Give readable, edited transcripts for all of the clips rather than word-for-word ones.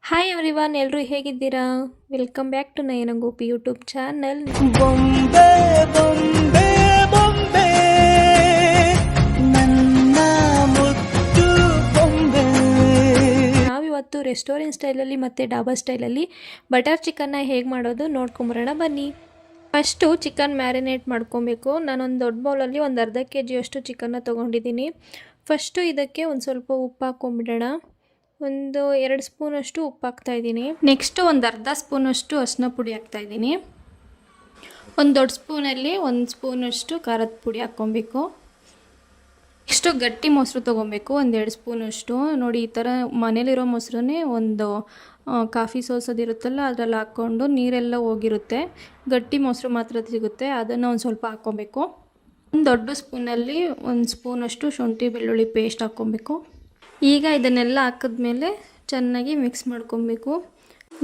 Hi everyone, ಎಲ್ಲರೂ ಹೇಗಿದ್ದೀರಾ? Welcome back to Nayana Gopi YouTube channel. ಬೊಂಬೆ ಬೊಂಬೆ ಬೊಂಬೆ ನನ್ನ ಮುದ್ದು ಬೊಂಬೆ. ನಾವಿವತ್ತು ರೆಸ್ಟೋರೆಂಟ್ ಸ್ಟೈಲಲ್ಲಿ ಮತ್ತು ಡಾಬಾ ಸ್ಟೈಲಲ್ಲಿ ಬಟರ್ ಚಿಕನ್ನ ಹೇಗೆ ಮಾಡೋದು ನೋಡ್ಕೊಂಬರೋಣ ಬನ್ನಿ. ಫಸ್ಟು ಚಿಕನ್ ಮ್ಯಾರಿನೇಟ್ ಮಾಡ್ಕೊಬೇಕು. ನಾನೊಂದು ದೊಡ್ಡ ಬೌಲಲ್ಲಿ ಒಂದು ಅರ್ಧ kg ಅಷ್ಟು ಚಿಕನ್ನ ತೊಗೊಂಡಿದ್ದೀನಿ. ಫಸ್ಟು ಇದಕ್ಕೆ ಒಂದು ಸ್ವಲ್ಪ ಉಪ್ಪು ಹಾಕ್ಕೊಂಬಿಡೋಣ. ಒಂದು 2 ಸ್ಪೂನಷ್ಟು ಉಪ್ಪು ಹಾಕ್ತಾಯಿದ್ದೀನಿ. ನೆಕ್ಸ್ಟು ಒಂದು ಅರ್ಧ ಸ್ಪೂನಷ್ಟು ಅರಿಶಿನ ಪುಡಿ ಹಾಕ್ತಾಯಿದ್ದೀನಿ. ಒಂದು ದೊಡ್ಡ ಸ್ಪೂನಲ್ಲಿ 1 ಸ್ಪೂನಷ್ಟು ಖಾರದ ಪುಡಿ ಹಾಕ್ಕೊಬೇಕು. ನೆಕ್ಸ್ಟು ಗಟ್ಟಿ ಮೊಸರು ತೊಗೊಬೇಕು, ಒಂದು 2 ಸ್ಪೂನಷ್ಟು. ನೋಡಿ, ಈ ಥರ ಮನೇಲಿರೋ ಮೊಸರನ್ನೇ ಒಂದು ಕಾಫಿ ಸೋಸೋದಿರುತ್ತಲ್ಲ ಅದರಲ್ಲಿ ಹಾಕ್ಕೊಂಡು ನೀರೆಲ್ಲ ಹೋಗಿರುತ್ತೆ, ಗಟ್ಟಿ ಮೊಸರು ಮಾತ್ರ ಸಿಗುತ್ತೆ, ಅದನ್ನು ಒಂದು ಸ್ವಲ್ಪ ಹಾಕ್ಕೊಬೇಕು. ಒಂದು ದೊಡ್ಡ ಸ್ಪೂನಲ್ಲಿ 1 ಸ್ಪೂನಷ್ಟು ಶುಂಠಿ ಬೆಳ್ಳುಳ್ಳಿ ಪೇಸ್ಟ್ ಹಾಕ್ಕೊಬೇಕು. ಈಗ ಇದನ್ನೆಲ್ಲ ಹಾಕಿದ್ಮೇಲೆ ಚೆನ್ನಾಗಿ ಮಿಕ್ಸ್ ಮಾಡ್ಕೊಬೇಕು.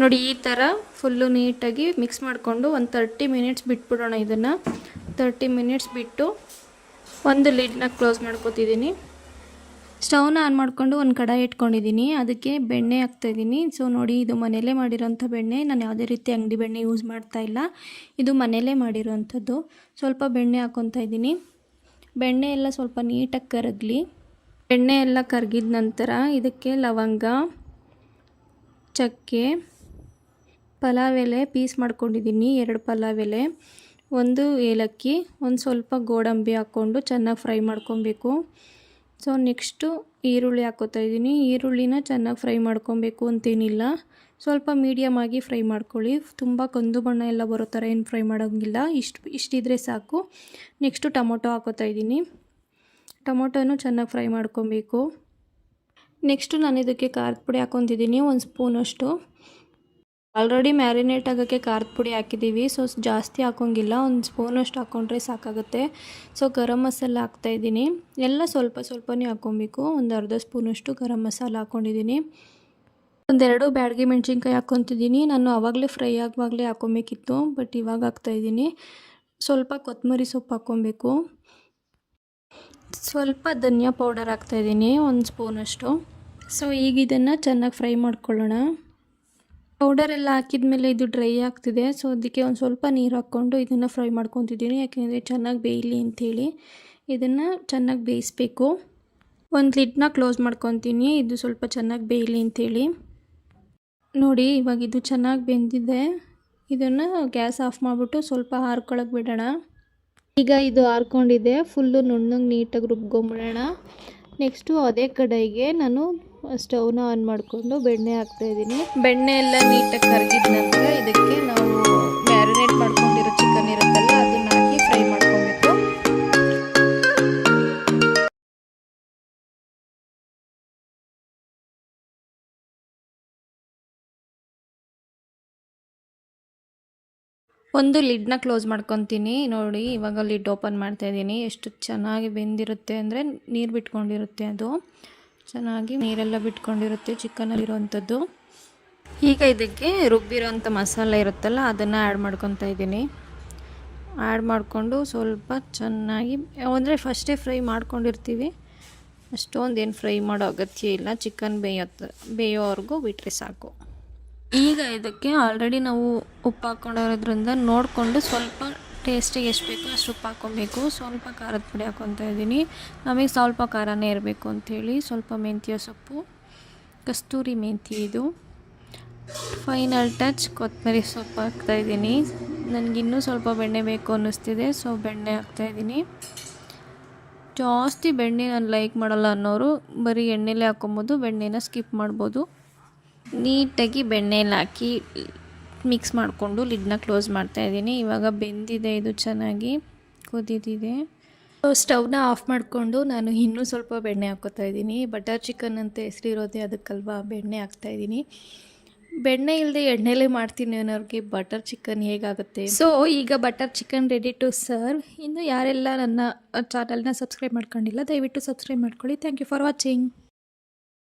ನೋಡಿ, ಈ ಥರ ಫುಲ್ಲು ನೀಟಾಗಿ ಮಿಕ್ಸ್ ಮಾಡಿಕೊಂಡು ಒಂದು 30 ಮಿನಿಟ್ಸ್ ಬಿಟ್ಬಿಡೋಣ. ಇದನ್ನು 30 ಮಿನಿಟ್ಸ್ ಬಿಟ್ಟು ಒಂದು ಲಿಡ್ನ ಕ್ಲೋಸ್ ಮಾಡ್ಕೊತಿದ್ದೀನಿ. ಸ್ಟವ್ನ ಆನ್ ಮಾಡಿಕೊಂಡು ಒಂದು ಕಡಾಯಿ ಇಟ್ಕೊಂಡಿದ್ದೀನಿ, ಅದಕ್ಕೆ ಬೆಣ್ಣೆ ಹಾಕ್ತಾಯಿದ್ದೀನಿ. ಸೊ ನೋಡಿ, ಇದು ಮನೆಯಲ್ಲೇ ಮಾಡಿರೋಂಥ ಬೆಣ್ಣೆ, ನಾನು ಯಾವುದೇ ರೀತಿ ಅಂಗಡಿ ಬೆಣ್ಣೆ ಯೂಸ್ ಮಾಡ್ತಾಯಿಲ್ಲ, ಇದು ಮನೆಯಲ್ಲೇ ಮಾಡಿರೋವಂಥದ್ದು. ಸ್ವಲ್ಪ ಬೆಣ್ಣೆ ಹಾಕ್ಕೊತಾ ಇದ್ದೀನಿ. ಬೆಣ್ಣೆ ಎಲ್ಲ ಸ್ವಲ್ಪ ನೀಟಾಗಿ ಕರಗಲಿ. ಬೆಣ್ಣೆ ಎಲ್ಲ ಕರಗಿದ ನಂತರ ಇದಕ್ಕೆ ಲವಂಗ, ಚಕ್ಕೆ, ಪಲಾವ್ ಎಲೆ ಪೀಸ್ ಮಾಡ್ಕೊಂಡಿದ್ದೀನಿ, 2 ಪಲಾವ್ ಎಲೆ, 1 ಏಲಕ್ಕಿ, ಒಂದು ಸ್ವಲ್ಪ ಗೋಡಂಬಿ ಹಾಕ್ಕೊಂಡು ಚೆನ್ನಾಗಿ ಫ್ರೈ ಮಾಡ್ಕೊಬೇಕು. ಸೊ ನೆಕ್ಸ್ಟು ಈರುಳ್ಳಿ ಹಾಕ್ಕೋತಾ ಇದ್ದೀನಿ. ಈರುಳ್ಳಿನ ಚೆನ್ನಾಗಿ ಫ್ರೈ ಮಾಡ್ಕೊಬೇಕು ಅಂತೇನಿಲ್ಲ, ಸ್ವಲ್ಪ ಮೀಡಿಯಮ್ ಆಗಿ ಫ್ರೈ ಮಾಡ್ಕೊಳ್ಳಿ. ತುಂಬ ಕಂದು ಬಣ್ಣ ಎಲ್ಲ ಬರೋ ಥರ ಏನು ಫ್ರೈ ಮಾಡೋಂಗಿಲ್ಲ, ಇಷ್ಟಿದ್ರೆ ಸಾಕು. ನೆಕ್ಸ್ಟು ಟೊಮೊಟೊ ಹಾಕ್ಕೋತಾ ಇದ್ದೀನಿ. ಟೊಮೊಟೊನೂ ಚೆನ್ನಾಗಿ ಫ್ರೈ ಮಾಡ್ಕೊಬೇಕು. ನೆಕ್ಸ್ಟು ನಾನು ಇದಕ್ಕೆ ಖಾರದ ಪುಡಿ ಹಾಕ್ಕೊತಿದ್ದೀನಿ, 1 ಸ್ಪೂನಷ್ಟು. ಆಲ್ರೆಡಿ ಮ್ಯಾರಿನೇಟ್ ಆಗೋಕ್ಕೆ ಖಾರದ ಪುಡಿ ಹಾಕಿದ್ದೀವಿ, ಸೊ ಜಾಸ್ತಿ ಹಾಕೋಂಗಿಲ್ಲ, 1 ಸ್ಪೂನಷ್ಟು ಹಾಕ್ಕೊಂಡ್ರೆ ಸಾಕಾಗುತ್ತೆ. ಸೊ ಗರಂ ಮಸಾಲ ಹಾಕ್ತಾಯಿದ್ದೀನಿ. ಎಲ್ಲ ಸ್ವಲ್ಪ ಸ್ವಲ್ಪನೇ ಹಾಕ್ಕೊಬೇಕು. ಒಂದು ಅರ್ಧ ಸ್ಪೂನಷ್ಟು ಗರಂ ಮಸಾಲ ಹಾಕ್ಕೊಂಡಿದ್ದೀನಿ. 1-2 ಬ್ಯಾಡಗಿ ಮೆಣಸಿನ್ಕಾಯಿ ಹಾಕ್ಕೊತಿದ್ದೀನಿ. ನಾನು ಆವಾಗಲೇ ಫ್ರೈ ಆಗುವಾಗಲೇ ಹಾಕ್ಕೊಬೇಕಿತ್ತು, ಬಟ್ ಇವಾಗ ಹಾಕ್ತಾಯಿದ್ದೀನಿ. ಸ್ವಲ್ಪ ಕೊತ್ತಂಬರಿ ಸೊಪ್ಪು ಹಾಕ್ಕೊಬೇಕು. ಸ್ವಲ್ಪ ಧನಿಯಾ ಪೌಡರ್ ಹಾಕ್ತಾಯಿದ್ದೀನಿ, 1 ಸ್ಪೂನಷ್ಟು. ಸೊ ಈಗ ಇದನ್ನು ಚೆನ್ನಾಗಿ ಫ್ರೈ ಮಾಡ್ಕೊಳ್ಳೋಣ. ಪೌಡರೆಲ್ಲ ಹಾಕಿದ ಮೇಲೆ ಇದು ಡ್ರೈ ಆಗ್ತಿದೆ, ಸೊ ಅದಕ್ಕೆ ಒಂದು ಸ್ವಲ್ಪ ನೀರು ಹಾಕ್ಕೊಂಡು ಇದನ್ನು ಫ್ರೈ ಮಾಡ್ಕೊತಿದ್ದೀನಿ, ಯಾಕೆಂದರೆ ಚೆನ್ನಾಗಿ ಬೇಯಲಿ ಅಂಥೇಳಿ. ಇದನ್ನು ಚೆನ್ನಾಗಿ ಬೇಯಿಸ್ಬೇಕು. ಒಂದು ಲಿಡ್ನ ಕ್ಲೋಸ್ ಮಾಡ್ಕೊತೀನಿ, ಇದು ಸ್ವಲ್ಪ ಚೆನ್ನಾಗಿ ಬೇಯಲಿ ಅಂಥೇಳಿ. ನೋಡಿ, ಇವಾಗ ಇದು ಚೆನ್ನಾಗಿ ಬೆಂದಿದೆ. ಇದನ್ನು ಗ್ಯಾಸ್ ಆಫ್ ಮಾಡಿಬಿಟ್ಟು ಸ್ವಲ್ಪ ಆರ್ಕೊಳ್ಳೋಕೆ ಬಿಡೋಣ. ಈಗ ಇದು ಆರ್ಕೊಂಡಿದೆ, ಫುಲ್ಲು ನುಣ್ಣಗೆ ನೀಟಾಗಿ ರುಬ್ಕೊಂಬಿಡೋಣ. ನೆಕ್ಸ್ಟು ಅದೇ ಕಡೆಗೆ ನಾನು ಸ್ಟವ್ನ ಆನ್ ಮಾಡಿಕೊಂಡು ಬೆಣ್ಣೆ ಹಾಕ್ತಾಯಿದ್ದೀನಿ. ಬೆಣ್ಣೆ ಎಲ್ಲ ನೀಟಾಗಿ ಕರಗಿದ ನಂತರ ಇದಕ್ಕೆ ನಾವು ಮ್ಯಾರಿನೇಟ್ ಮಾಡ್ಕೊಂಡಿರೋ ಚಿಕನ್ ಇರುತ್ತಲ್ಲ ಅದನ್ನು ಹಾಕಿ ಫ್ರೈ ಮಾಡ್ಕೊಬೇಕು. ಒಂದು ಲಿಡ್ನ ಕ್ಲೋಸ್ ಮಾಡ್ಕೊತೀನಿ. ನೋಡಿ, ಇವಾಗ ಲಿಡ್ ಓಪನ್ ಮಾಡ್ತಾಯಿದ್ದೀನಿ. ಎಷ್ಟು ಚೆನ್ನಾಗಿ ಬೆಂದಿರುತ್ತೆ ಅಂದರೆ ನೀರು ಬಿಟ್ಕೊಂಡಿರುತ್ತೆ, ಅದು ಚೆನ್ನಾಗಿ ನೀರೆಲ್ಲ ಬಿಟ್ಕೊಂಡಿರುತ್ತೆ ಚಿಕನಲ್ಲಿರೋವಂಥದ್ದು. ಈಗ ಇದಕ್ಕೆ ರುಬ್ಬಿರೋಂಥ ಮಸಾಲೆ ಇರುತ್ತಲ್ಲ ಅದನ್ನು ಆ್ಯಡ್ ಮಾಡ್ಕೊತಾ ಇದ್ದೀನಿ. ಆ್ಯಡ್ ಮಾಡಿಕೊಂಡು ಸ್ವಲ್ಪ ಚೆನ್ನಾಗಿ, ಅಂದರೆ ಫಸ್ಟೇ ಫ್ರೈ ಮಾಡ್ಕೊಂಡಿರ್ತೀವಿ, ಅಷ್ಟೊಂದೇನು ಫ್ರೈ ಮಾಡೋ ಅಗತ್ಯ ಇಲ್ಲ. ಚಿಕನ್ ಬೇಯೋವರೆಗೂ ಬಿಟ್ಟರೆ ಸಾಕು. ಈಗ ಇದಕ್ಕೆ ಆಲ್ರೆಡಿ ನಾವು ಉಪ್ಪು ಹಾಕ್ಕೊಂಡಿರೋದ್ರಿಂದ ನೋಡಿಕೊಂಡು ಸ್ವಲ್ಪ ಟೇಸ್ಟಿಗೆ ಎಷ್ಟು ಬೇಕೋ ಅಷ್ಟು ಉಪ್ಪು ಹಾಕ್ಕೊಬೇಕು. ಸ್ವಲ್ಪ ಖಾರದ ಪುಡಿ ಹಾಕ್ಕೊತಾ ಇದ್ದೀನಿ, ನಮಗೆ ಸ್ವಲ್ಪ ಖಾರನೇ ಇರಬೇಕು ಅಂಥೇಳಿ. ಸ್ವಲ್ಪ ಮೆಂತ್ಯ ಸೊಪ್ಪು, ಕಸ್ತೂರಿ ಮೆಂತಿ, ಇದು ಫೈನಲ್ ಟಚ್ ಕೊತ್ತಂಬರಿ ಸೊಪ್ಪು ಹಾಕ್ತಾಯಿದ್ದೀನಿ. ನನಗಿನ್ನೂ ಸ್ವಲ್ಪ ಬೆಣ್ಣೆ ಬೇಕು ಅನ್ನಿಸ್ತಿದೆ, ಸೊ ಬೆಣ್ಣೆ ಹಾಕ್ತಾಯಿದ್ದೀನಿ. ಜಾಸ್ತಿ ಬೆಣ್ಣೆ ನಾನು ಲೈಕ್ ಮಾಡಲ್ಲ ಅನ್ನೋರು ಬರೀ ಎಣ್ಣೆಲೇ ಹಾಕ್ಕೊಬೋದು, ಬೆಣ್ಣೆನ ಸ್ಕಿಪ್ ಮಾಡ್ಬೋದು. ನೀಟಾಗಿ ಬೆಣ್ಣೆಯಲ್ಲಿ ಹಾಕಿ ಮಿಕ್ಸ್ ಮಾಡಿಕೊಂಡು ಲಿಡ್ನ ಕ್ಲೋಸ್ ಮಾಡ್ತಾಯಿದ್ದೀನಿ. ಇವಾಗ ಬೆಂದಿದೆ, ಇದು ಚೆನ್ನಾಗಿ ಕುದೀತಿದೆ. ಸ್ಟವ್ನ ಆಫ್ ಮಾಡಿಕೊಂಡು ನಾನು ಇನ್ನೂ ಸ್ವಲ್ಪ ಬೆಣ್ಣೆ ಹಾಕ್ಕೋತಾ ಇದ್ದೀನಿ. ಬಟರ್ ಚಿಕನ್ ಅಂತ ಹೆಸರಿರೋದೇ ಅದಕ್ಕಲ್ವಾ ಬೆಣ್ಣೆ ಹಾಕ್ತಾಯಿದ್ದೀನಿ. ಬೆಣ್ಣೆ ಇಲ್ಲದೆ ಎಣ್ಣೆಲೇ ಮಾಡ್ತೀನಿ ಅನ್ನೋರಿಗೆ ಬಟರ್ ಚಿಕನ್ ಹೇಗಾಗುತ್ತೆ. ಸೊ ಈಗ butter chicken ready to serve. ಇನ್ನು ಯಾರೆಲ್ಲ ನನ್ನ ಚಾನಲ್ನ ಸಬ್ಸ್ಕ್ರೈಬ್ ಮಾಡ್ಕೊಂಡಿಲ್ಲ, ದಯವಿಟ್ಟು ಸಬ್ಸ್ಕ್ರೈಬ್ ಮಾಡ್ಕೊಳ್ಳಿ. Thank you for watching.